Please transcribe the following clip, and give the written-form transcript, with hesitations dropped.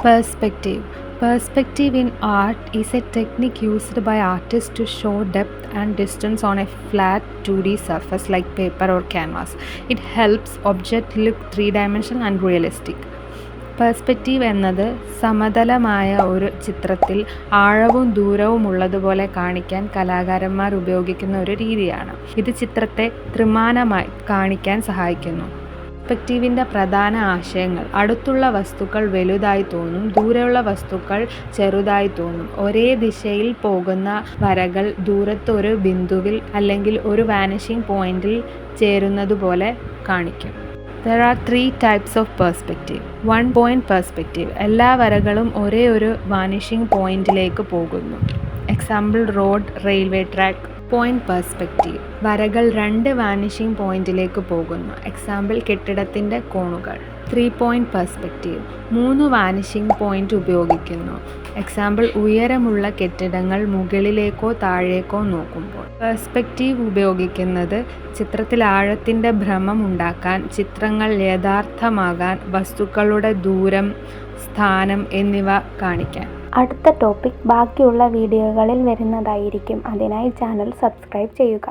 Perspective. Perspective in art is a technique used by artists to show depth and distance on a flat 2D surface like paper or canvas. It helps object look three-dimensional and realistic. Perspective എന്നത് സമതലമായ ഒരു ചിത്രത്തിൽ ആഴവും ദൂരവും ഉള്ളതുപോലെ കാണിക്കാൻ കലാകാരന്മാർ ഉപയോഗിക്കുന്ന ഒരു രീതിയാണ്. ഇത് ചിത്രത്തെ ത്രിമാനമായി കാണിക്കാൻ സഹായിക്കുന്നു. പെർസ്പെക്റ്റീവിൻ്റെ പ്രധാന ആശയങ്ങൾ: അടുത്തുള്ള വസ്തുക്കൾ വലുതായി തോന്നും, ദൂരെയുള്ള വസ്തുക്കൾ ചെറുതായി തോന്നും. ഒരേ ദിശയിൽ പോകുന്ന വരകൾ ദൂരത്ത് ഒരു ബിന്ദുവിൽ അല്ലെങ്കിൽ ഒരു വാനിഷിംഗ് പോയിന്റിൽ ചേരുന്നതുപോലെ കാണിക്കും. There are 3 types of perspective. 1 point perspective. എല്ലാ വരകളും ഒരേ ഒരു വാനിഷിംഗ് പോയിന്റിലേക്ക് പോകുന്നു. Example road, railway track. Point perspective. വരകൾ 2 വാനിഷിംഗ് പോയിന്റിലേക്ക് പോകുന്നു. എക്സാമ്പിൾ കെട്ടിടത്തിൻ്റെ കോണുകൾ. 3 point പെർസ്പെക്റ്റീവ്. 3 വാനിഷിംഗ് പോയിന്റ് ഉപയോഗിക്കുന്നു. എക്സാമ്പിൾ ഉയരമുള്ള കെട്ടിടങ്ങൾ മുകളിലേക്കോ താഴേക്കോ നോക്കുമ്പോൾ. പെർസ്പെക്റ്റീവ് ഉപയോഗിക്കുന്നത് ചിത്രത്തിൽ ആഴത്തിൻ്റെ ഭ്രമം ഉണ്ടാക്കാൻ, ചിത്രങ്ങൾ യഥാർത്ഥമാകാൻ, വസ്തുക്കളുടെ ദൂരം, സ്ഥാനം എന്നിവ കാണിക്കാൻ. അടുത്ത ടോപ്പിക് ബാക്കിയുള്ള വീഡിയോകളിൽ വരുന്നതായിരിക്കും. അതിനായി ചാനൽ സബ്സ്ക്രൈബ് ചെയ്യുക.